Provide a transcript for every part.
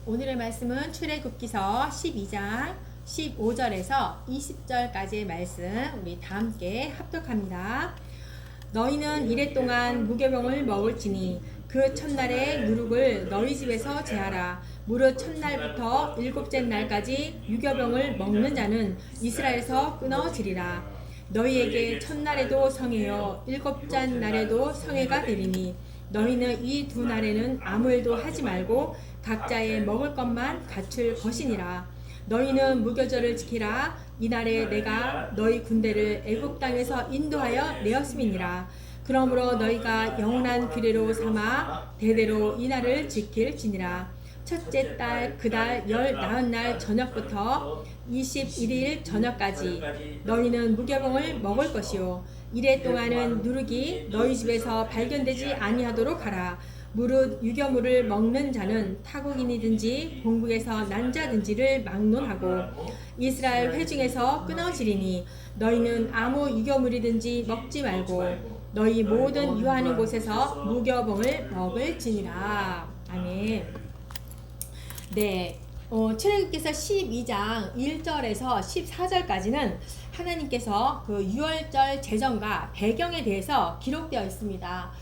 오늘의 말씀은 출애굽기서 12장 15절에서 20절까지의 말씀 우리 다 함께 합독합니다. 너희는 이랫동안 무교병을 먹을지니 그 첫날에 누룩을 너희 집에서 제하라. 무릇 첫날부터 일곱째 날까지 유교병을 먹는 자는 이스라엘에서 끊어지리라. 너희에게 첫날에도 성회요 일곱째 날에도 성회가 되리니 너희는 이 두 날에는 아무 일도 하지 말고 각자의 먹을 것만 갖출 것이니라. 너희는 무교절을 지키라. 이날에 내가 너희 군대를 애굽 땅에서 인도하여 내었음이니라. 그러므로 너희가 영원한 규례로 삼아 대대로 이날을 지킬지니라. 첫째 달 그달 나흔 날 저녁부터 21일 저녁까지 너희는 무교병을 먹을 것이요 이래 동안은 누룩이 너희 집에서 발견되지 아니하도록 하라. 무릇 유교물을 먹는 자는 타국인이든지 본국에서 난 자든지를 막론하고 이스라엘 회중에서 끊어지리니 너희는 아무 유교물이든지 먹지 말고 너희 모든 유하는 곳에서 무교병을 먹을지니라. 아멘. 네, 출애굽기서 12장 1절에서 14절까지는 하나님께서 그 유월절 제정과 배경에 대해서 기록되어 있습니다.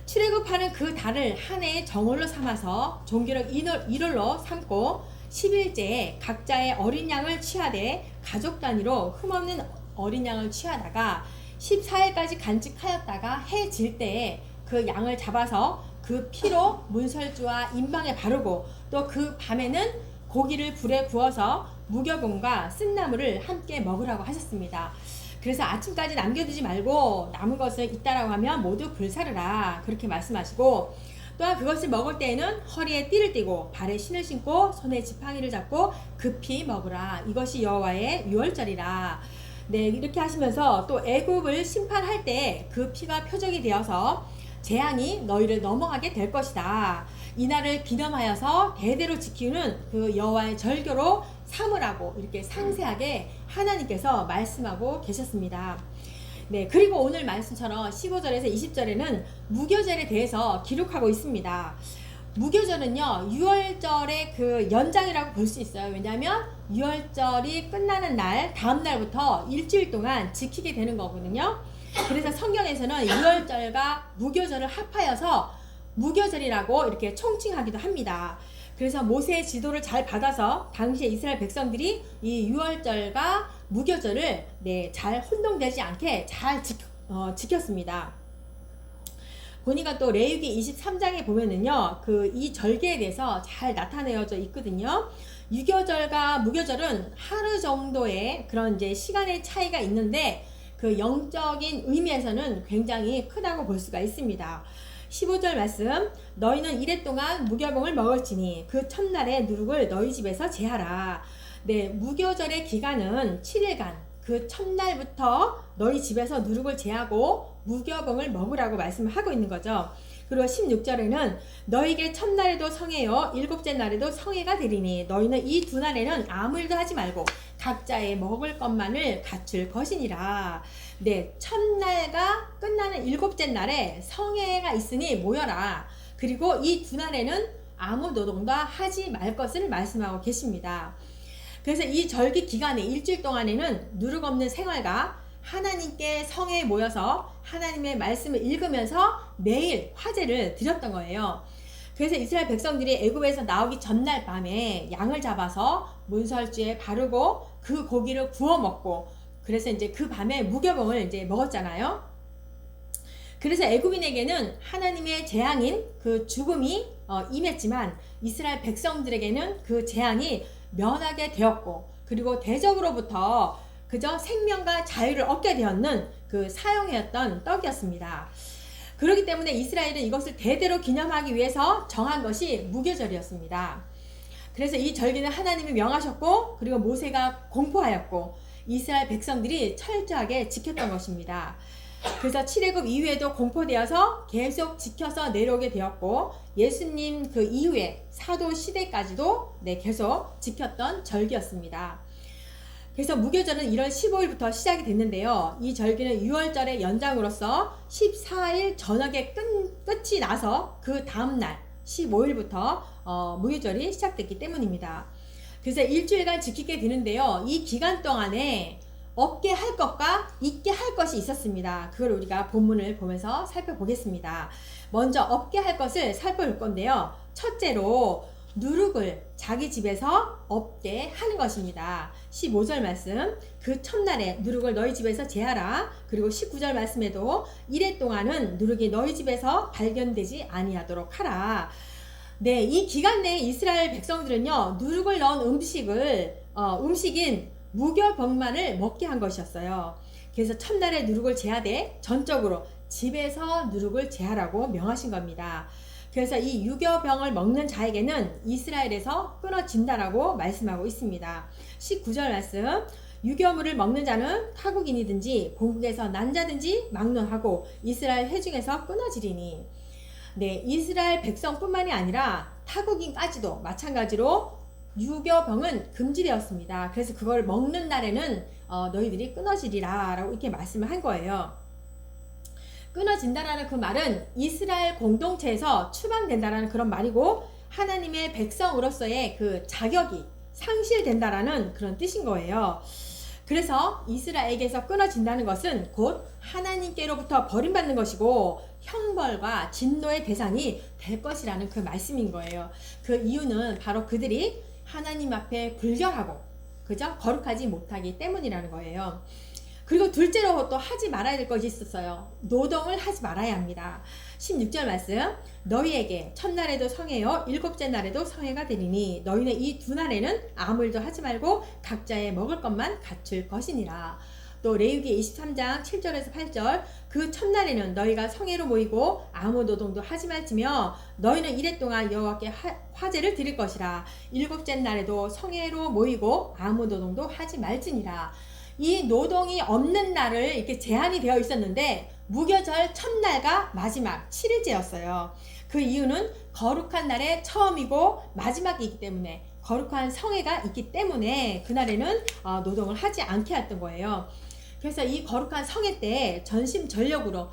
출애굽하는 그 달을 한 해의 정월로 삼아서 종교적 1월로 삼고 10일째에 각자의 어린 양을 취하되 가족 단위로 흠없는 어린 양을 취하다가 14일까지 간직하였다가 해 질 때에 그 양을 잡아서 그 피로 문설주와 임방에 바르고 또 그 밤에는 고기를 불에 구워서 무교병과 쓴나물을 함께 먹으라고 하셨습니다. 그래서 아침까지 남겨두지 말고 남은 것을 있다라고 하면 모두 불사르라 그렇게 말씀하시고 또한 그것을 먹을 때에는 허리에 띠를 띠고 발에 신을 신고 손에 지팡이를 잡고 급히 먹으라. 이것이 여호와의 유월절이라. 네, 이렇게 하시면서 또 애굽을 심판할 때 그 피가 표적이 되어서 재앙이 너희를 넘어가게 될 것이다. 이날을 기념하여서 대대로 지키는 그 여호와의 절교로 삼으라고 이렇게 상세하게 하나님께서 말씀하고 계셨습니다. 네, 그리고 오늘 말씀처럼 15절에서 20절에는 무교절에 대해서 기록하고 있습니다. 무교절은요, 유월절의 그 연장이라고 볼 수 있어요. 왜냐하면 유월절이 끝나는 날, 다음 날부터 일주일 동안 지키게 되는 거거든요. 그래서 성경에서는 유월절과 무교절을 합하여서 무교절이라고 이렇게 총칭하기도 합니다. 그래서 모세의 지도를 잘 받아서 당시에 이스라엘 백성들이 이 유월절과 무교절을 잘 혼동되지 않게 잘 지켰습니다. 보니까 또 레위기 23장에 보면은요, 이 절기에 대해서 잘 나타내어져 있거든요. 유교절과 무교절은 하루 정도의 그런 이제 시간의 차이가 있는데 그 영적인 의미에서는 굉장히 크다고 볼 수가 있습니다. 15절 말씀, 너희는 이랫동안 무교병을 먹을지니 그 첫날에 누룩을 너희 집에서 제하라. 네, 무교절의 기간은 7일간 그 첫날부터 너희 집에서 누룩을 제하고 무교병을 먹으라고 말씀을 하고 있는 거죠. 그리고 16절에는 너희에게 첫날에도 성회요 일곱째 날에도 성회가 되리니 너희는 이 두 날에는 아무 일도 하지 말고 각자의 먹을 것만을 갖출 것이니라. 네, 첫날과 끝나는 일곱째 날에 성회가 있으니 모여라. 그리고 이 두 날에는 아무 노동도 하지 말 것을 말씀하고 계십니다. 그래서 이 절기 기간에 일주일 동안에는 누룩 없는 생활과 하나님께 성회에 모여서 하나님의 말씀을 읽으면서 매일 화제를 드렸던 거예요. 그래서 이스라엘 백성들이 애굽에서 나오기 전날 밤에 양을 잡아서 문설주에 바르고 그 고기를 구워 먹고 그래서 이제 그 밤에 무교병을 이제 먹었잖아요. 그래서 애굽인에게는 하나님의 재앙인 그 죽음이 임했지만 이스라엘 백성들에게는 그 재앙이 면하게 되었고 그리고 대적으로부터 그저 생명과 자유를 얻게 되었는 그 사용이었던 떡이었습니다. 그렇기 때문에 이스라엘은 이것을 대대로 기념하기 위해서 정한 것이 무교절이었습니다. 그래서 이 절기는 하나님이 명하셨고 그리고 모세가 공포하였고 이스라엘 백성들이 철저하게 지켰던 것입니다. 그래서 출애굽 이후에도 공포되어서 계속 지켜서 내려오게 되었고 예수님 그 이후에 사도 시대까지도 계속 지켰던 절기였습니다. 그래서 무교절은 1월 15일부터 시작이 됐는데요. 이 절기는 유월절의 연장으로서 14일 저녁에 끝이 나서 그 다음날 15일부터 무교절이 시작됐기 때문입니다. 그래서 일주일간 지키게 되는데요. 이 기간 동안에 없게 할 것과 있게 할 것이 있었습니다. 그걸 우리가 본문을 보면서 살펴보겠습니다. 먼저 없게 할 것을 살펴볼 건데요. 첫째로 누룩을 자기 집에서 없게 하는 것입니다. 15절 말씀, 그 첫날에 누룩을 너희 집에서 제하라. 그리고 19절 말씀에도 이래 동안은 누룩이 너희 집에서 발견되지 아니하도록 하라. 네, 이 기간 내에 이스라엘 백성들은요, 누룩을 넣은 음식인 무교병만을 먹게 한 것이었어요. 그래서 첫날에 누룩을 제하되 전적으로 집에서 누룩을 제하라고 명하신 겁니다. 그래서 이 유교병을 먹는 자에게는 이스라엘에서 끊어진다라고 말씀하고 있습니다. 19절 말씀, 유교물을 먹는 자는 타국인이든지 본국에서 난 자든지 막론하고 이스라엘 회중에서 끊어지리니. 네, 이스라엘 백성뿐만이 아니라 타국인까지도 마찬가지로 유교병은 금지되었습니다. 그래서 그걸 먹는 날에는 너희들이 끊어지리라 라고 이렇게 말씀을 한 거예요. 끊어진다라는 그 말은 이스라엘 공동체에서 추방된다라는 그런 말이고, 하나님의 백성으로서의 그 자격이 상실된다라는 그런 뜻인 거예요. 그래서 이스라엘에게서 끊어진다는 것은 곧 하나님께로부터 버림받는 것이고 형벌과 진노의 대상이 될 것이라는 그 말씀인 거예요. 그 이유는 바로 그들이 하나님 앞에 불결하고 그죠? 거룩하지 못하기 때문이라는 거예요. 그리고 둘째로 또 하지 말아야 될 것이 있었어요. 노동을 하지 말아야 합니다. 16절 말씀, 너희에게 첫날에도 성회요 일곱째 날에도 성회가 되리니 너희는 이 두 날에는 아무 일도 하지 말고 각자의 먹을 것만 갖출 것이니라. 또 레위기 23장 7절에서 8절, 그 첫날에는 너희가 성회로 모이고 아무 노동도 하지 말지며 너희는 이래 동안 여호와께 화제를 드릴 것이라. 일곱째 날에도 성회로 모이고 아무 노동도 하지 말지니라. 이 노동이 없는 날을 이렇게 제한이 되어 있었는데 무교절 첫날과 마지막 7일째였어요. 그 이유는 거룩한 날의 처음이고 마지막이기 때문에, 거룩한 성회가 있기 때문에 그날에는 노동을 하지 않게 했던 거예요. 그래서 이 거룩한 성회 때 전심전력으로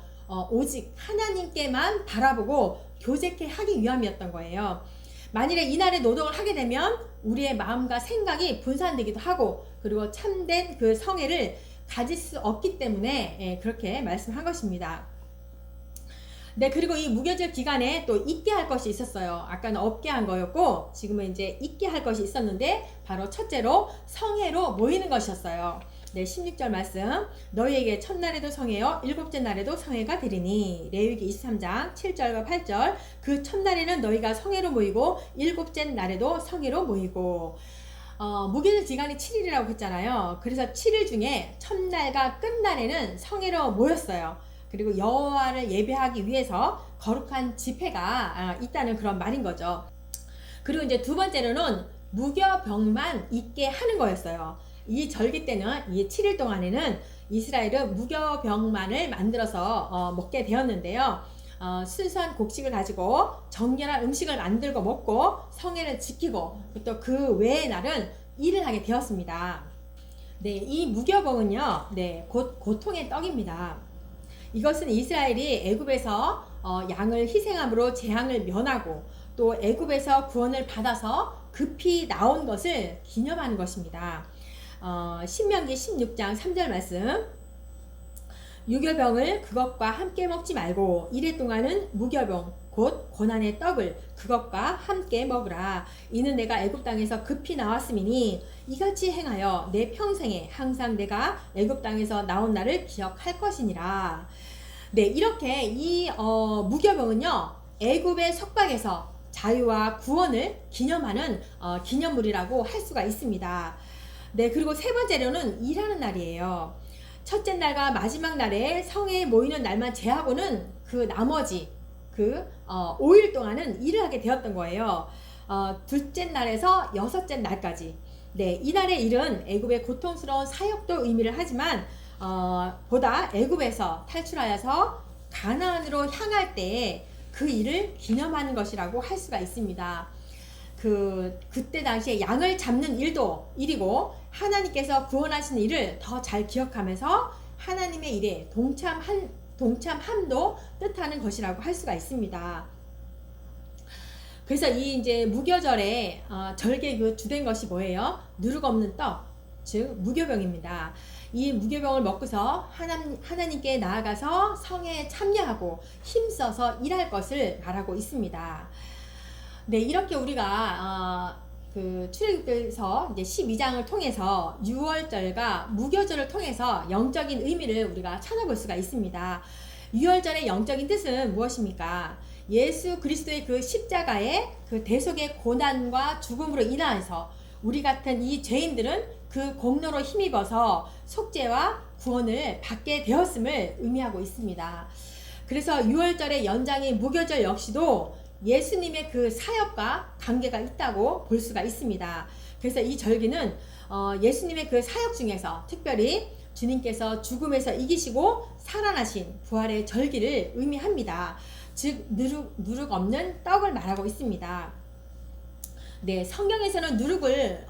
오직 하나님께만 바라보고 교제케 하기 위함이었던 거예요. 만일에 이날에 노동을 하게 되면 우리의 마음과 생각이 분산되기도 하고, 그리고 참된 그 성회를 가질 수 없기 때문에 그렇게 말씀한 것입니다. 네, 그리고 이 무교절 기간에 또 잊게 할 것이 있었어요. 아까는 없게 한 거였고 지금은 이제 잊게 할 것이 있었는데 바로 첫째로 성회로 모이는 것이었어요. 네, 16절 말씀, 너희에게 첫날에도 성회요 일곱째 날에도 성회가 되리니. 레위기 23장 7절과 8절, 그 첫날에는 너희가 성회로 모이고 일곱째 날에도 성회로 모이고. 무교절 기간이 7일이라고 했잖아요. 그래서 7일 중에 첫날과 끝날에는 성회로 모였어요. 그리고 여호와를 예배하기 위해서 거룩한 집회가 있다는 그런 말인 거죠. 그리고 이제 두 번째로는 무교병만 있게 하는 거였어요. 이 절기 때는 이 7일 동안에는 이스라엘은 무교병만을 만들어서 먹게 되었는데요. 순수한 곡식을 가지고 정결한 음식을 만들고 먹고 성회를 지키고 또 그 외의 날은 일을 하게 되었습니다. 네, 이 무교병은요, 네, 곧 고통의 떡입니다. 이것은 이스라엘이 애굽에서 양을 희생함으로 재앙을 면하고 또 애굽에서 구원을 받아서 급히 나온 것을 기념하는 것입니다. 신명기 16장 3절 말씀, 유교병을 그것과 함께 먹지 말고 이래 동안은 무교병 곧 고난의 떡을 그것과 함께 먹으라. 이는 내가 애굽 땅에서 급히 나왔음이니 이같이 행하여 내 평생에 항상 내가 애굽 땅에서 나온 날을 기억할 것이니라. 네, 이렇게 이 무교병은요 애굽의 속박에서 자유와 구원을 기념하는 기념물이라고 할 수가 있습니다. 네, 그리고 세 번째로는 일하는 날이에요. 첫째 날과 마지막 날에 성회에 모이는 날만 제하고는 그 나머지 5일 동안은 일을 하게 되었던 거예요. 둘째 날에서 여섯째 날까지. 네, 이날의 일은 애굽의 고통스러운 사역도 의미를 하지만 보다 애굽에서 탈출하여서 가나안으로 향할 때 그 일을 기념하는 것이라고 할 수가 있습니다. 그때 당시에 양을 잡는 일이고 하나님께서 구원하신 일을 더 잘 기억하면서 하나님의 일에 동참함도 뜻하는 것이라고 할 수가 있습니다. 그래서 이 이제 무교절에 절개 그 주된 것이 뭐예요? 누룩 없는 떡, 즉 무교병입니다. 이 무교병을 먹고서 하나님께 나아가서 성에 참여하고 힘써서 일할 것을 말하고 있습니다. 네, 이렇게 우리가 그 출애굽기서 이제 12장을 통해서 유월절과 무교절을 통해서 영적인 의미를 우리가 찾아볼 수가 있습니다. 유월절의 영적인 뜻은 무엇입니까? 예수 그리스도의 그 십자가의 그 대속의 고난과 죽음으로 인하여서 우리 같은 이 죄인들은 그 공로로 힘입어서 속죄와 구원을 받게 되었음을 의미하고 있습니다. 그래서 유월절의 연장인 무교절 역시도 예수님의 그 사역과 관계가 있다고 볼 수가 있습니다. 그래서 이 절기는 예수님의 그 사역 중에서 특별히 주님께서 죽음에서 이기시고 살아나신 부활의 절기를 의미합니다. 즉 누룩 없는 떡을 말하고 있습니다. 네, 성경에서는 누룩을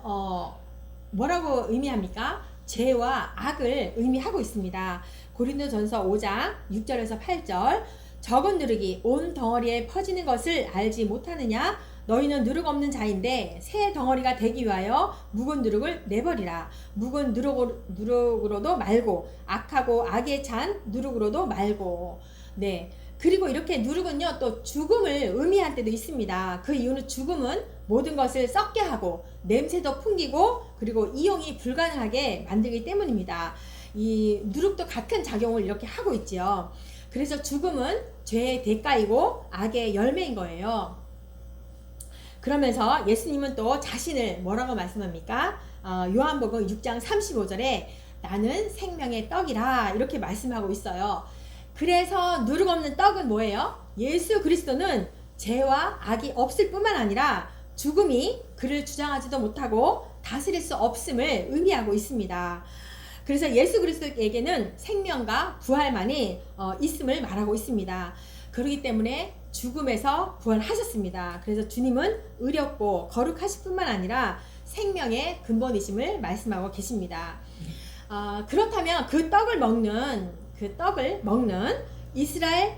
뭐라고 의미합니까? 죄와 악을 의미하고 있습니다. 고린도전서 5장 6절에서 8절 적은 누룩이 온 덩어리에 퍼지는 것을 알지 못하느냐? 너희는 누룩 없는 자인데 새 덩어리가 되기 위하여 묵은 누룩을 내버리라. 묵은 누룩으로도 말고 악하고 악에 찬 누룩으로도 말고. 네. 그리고 이렇게 누룩은요 또 죽음을 의미할 때도 있습니다. 그 이유는 죽음은 모든 것을 썩게 하고 냄새도 풍기고 그리고 이용이 불가능하게 만들기 때문입니다. 이 누룩도 같은 작용을 이렇게 하고 있지요. 그래서 죽음은 죄의 대가이고 악의 열매인 거예요. 그러면서 예수님은 또 자신을 뭐라고 말씀합니까? 요한복음 6장 35절에 나는 생명의 떡이라 이렇게 말씀하고 있어요. 그래서 누룩 없는 떡은 뭐예요? 예수 그리스도는 죄와 악이 없을 뿐만 아니라 죽음이 그를 주장하지도 못하고 다스릴 수 없음을 의미하고 있습니다. 그래서 예수 그리스도에게는 생명과 부활만이 있음을 말하고 있습니다. 그렇기 때문에 죽음에서 부활하셨습니다. 그래서 주님은 의롭고 거룩하실 뿐만 아니라 생명의 근본이심을 말씀하고 계십니다. 그렇다면 그 떡을 먹는 이스라엘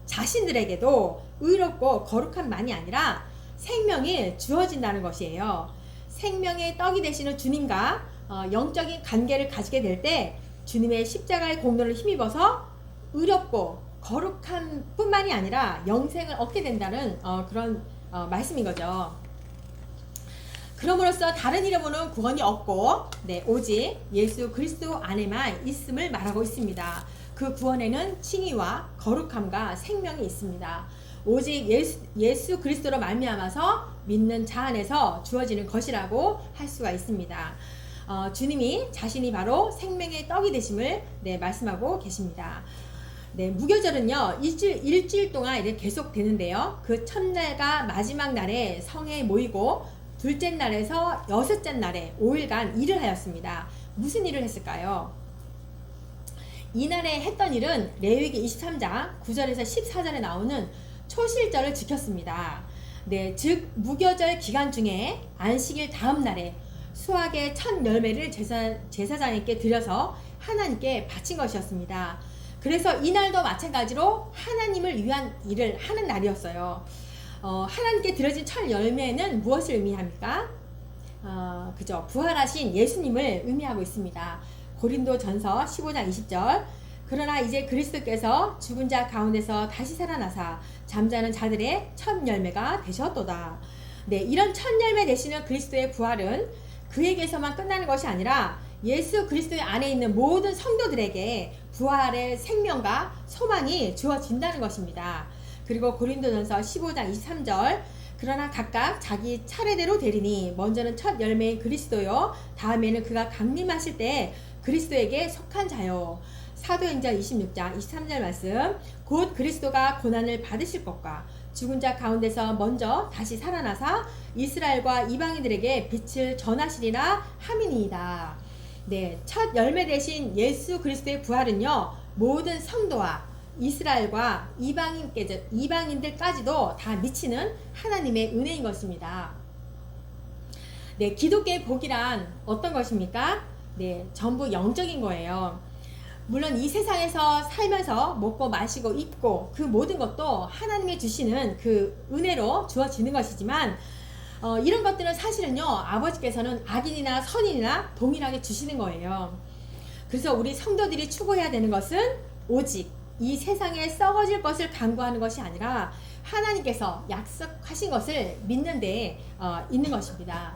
자신들에게도 의롭고 거룩함만이 아니라 생명이 주어진다는 것이에요. 생명의 떡이 되시는 주님과 영적인 관계를 가지게 될 때 주님의 십자가의 공로를 힘입어서 의롭고 거룩함 뿐만이 아니라 영생을 얻게 된다는 그런 말씀인 거죠. 그럼으로써 다른 이름으로는 구원이 없고 오직 예수 그리스도 안에만 있음을 말하고 있습니다. 그 구원에는 칭의와 거룩함과 생명이 있습니다. 오직 예수 그리스도로 말미암아서 믿는 자 안에서 주어지는 것이라고 할 수가 있습니다. 주님이 자신이 바로 생명의 떡이 되심을 말씀하고 계십니다. 무교절은요 일주일 동안 이렇게 계속 되는데요. 그 첫날과 마지막 날에 성에 모이고 둘째 날에서 여섯째 날에 5일간 일을 하였습니다. 무슨 일을 했을까요? 이날에 했던 일은 레위기 23장 9절에서 14절에 나오는 초실절을 지켰습니다. 즉 무교절 기간 중에 안식일 다음 날에 수확의 첫 열매를 제사장에게 드려서 하나님께 바친 것이었습니다. 그래서 이날도 마찬가지로 하나님을 위한 일을 하는 날이었어요. 하나님께 드려진 첫 열매는 무엇을 의미합니까? 그죠. 부활하신 예수님을 의미하고 있습니다. 고린도전서 15장 20절 그러나 이제 그리스도께서 죽은 자 가운데서 다시 살아나사 잠자는 자들의 첫 열매가 되셨도다. 이런 첫 열매 되시는 그리스도의 부활은 그에게서만 끝나는 것이 아니라 예수 그리스도의 안에 있는 모든 성도들에게 부활의 생명과 소망이 주어진다는 것입니다. 그리고 고린도전서 15장 23절 그러나 각각 자기 차례대로 되리니 먼저는 첫 열매인 그리스도요 다음에는 그가 강림하실 때 그리스도에게 속한 자요. 사도행전 26장 23절 말씀 곧 그리스도가 고난을 받으실 것과 죽은 자 가운데서 먼저 다시 살아나사 이스라엘과 이방인들에게 빛을 전하시리라 함이니이다. 첫 열매 되신 예수 그리스도의 부활은요 모든 성도와 이스라엘과 이방인들까지도 다 미치는 하나님의 은혜인 것입니다. 기독교의 복이란 어떤 것입니까? 전부 영적인 거예요. 물론 이 세상에서 살면서 먹고 마시고 입고 그 모든 것도 하나님이 주시는 그 은혜로 주어지는 것이지만 이런 것들은 사실은요 아버지께서는 악인이나 선인이나 동일하게 주시는 거예요. 그래서 우리 성도들이 추구해야 되는 것은 오직 이 세상에 썩어질 것을 간구하는 것이 아니라 하나님께서 약속하신 것을 믿는 데 있는 것입니다.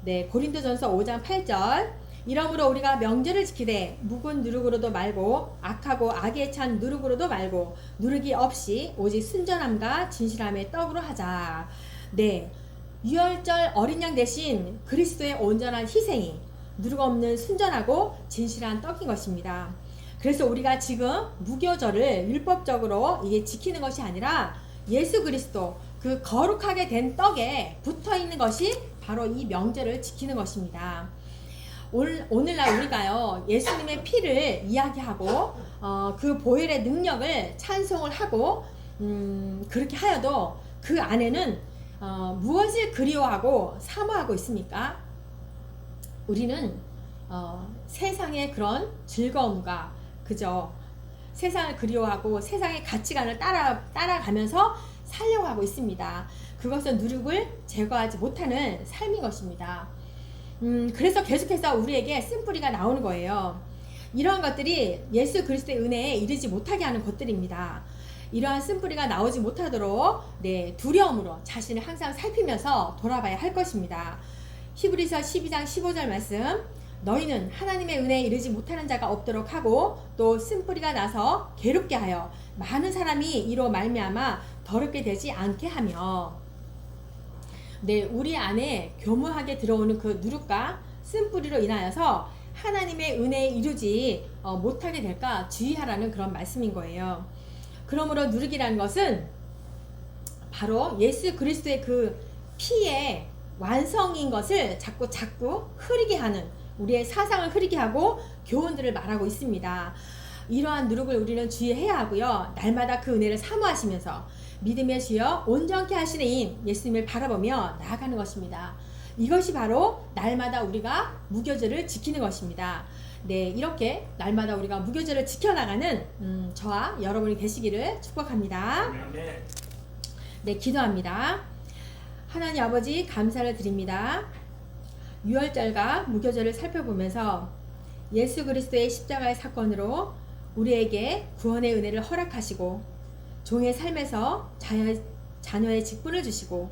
네, 고린도전서 5장 8절 이러므로 우리가 명절을 지키되 묵은 누룩으로도 말고 악하고 악에 찬 누룩으로도 말고 누룩이 없이 오직 순전함과 진실함의 떡으로 하자. 네, 유월절 어린 양 대신 그리스도의 온전한 희생이 누룩 없는 순전하고 진실한 떡인 것입니다. 그래서 우리가 지금 무교절을 율법적으로 이게 지키는 것이 아니라 예수 그리스도 그 거룩하게 된 떡에 붙어 있는 것이 바로 이 명절을 지키는 것입니다. 오늘날 우리가요 예수님의 피를 이야기하고 그 보혈의 능력을 찬송을 하고 그렇게 하여도 그 안에는 무엇을 그리워하고 사모하고 있습니까? 우리는 세상의 그런 즐거움과 그저 세상을 그리워하고 세상의 가치관을 따라가면서 살려고 하고 있습니다. 그것은 누룩을 제거하지 못하는 삶인 것입니다. 그래서 계속해서 우리에게 쓴뿌리가 나오는 거예요. 이러한 것들이 예수 그리스도의 은혜에 이르지 못하게 하는 것들입니다. 이러한 쓴뿌리가 나오지 못하도록 두려움으로 자신을 항상 살피면서 돌아봐야 할 것입니다. 히브리서 12장 15절 말씀 너희는 하나님의 은혜에 이르지 못하는 자가 없도록 하고 또 쓴뿌리가 나서 괴롭게 하여 많은 사람이 이로 말미암아 더럽게 되지 않게 하며 네, 우리 안에 교묘하게 들어오는 그 누룩과 쓴뿌리로 인하여서 하나님의 은혜에 이르지 못하게 될까 주의하라는 그런 말씀인 거예요. 그러므로 누룩이라는 것은 바로 예수 그리스도의 그 피의 완성인 것을 자꾸 흐리게 하는 우리의 사상을 흐리게 하고 교훈들을 말하고 있습니다. 이러한 누룩을 우리는 주의해야 하고요. 날마다 그 은혜를 사모하시면서 믿음의 주여 온전케 하시는 인 예수님을 바라보며 나아가는 것입니다. 이것이 바로 날마다 우리가 무교절을 지키는 것입니다. 네, 이렇게 날마다 우리가 무교절을 지켜나가는 저와 여러분이 되시기를 축복합니다. 네, 기도합니다. 하나님 아버지 감사를 드립니다. 유월절과 무교절을 살펴보면서 예수 그리스도의 십자가의 사건으로 우리에게 구원의 은혜를 허락하시고 종의 삶에서 자녀의 직분을 주시고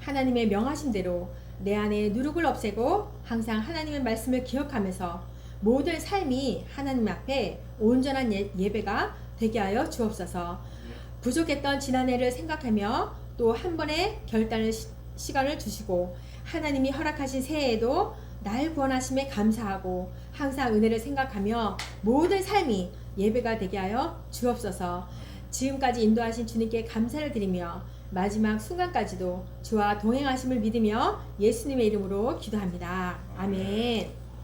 하나님의 명하신 대로 내 안에 누룩을 없애고 항상 하나님의 말씀을 기억하면서 모든 삶이 하나님 앞에 온전한 예배가 되게 하여 주옵소서. 부족했던 지난해를 생각하며 또 한 번의 결단을 시간을 주시고 하나님이 허락하신 새해에도 날 구원하심에 감사하고 항상 은혜를 생각하며 모든 삶이 예배가 되게 하여 주옵소서. 지금까지 인도하신 주님께 감사를 드리며 마지막 순간까지도 주와 동행하심을 믿으며 예수님의 이름으로 기도합니다. 아멘.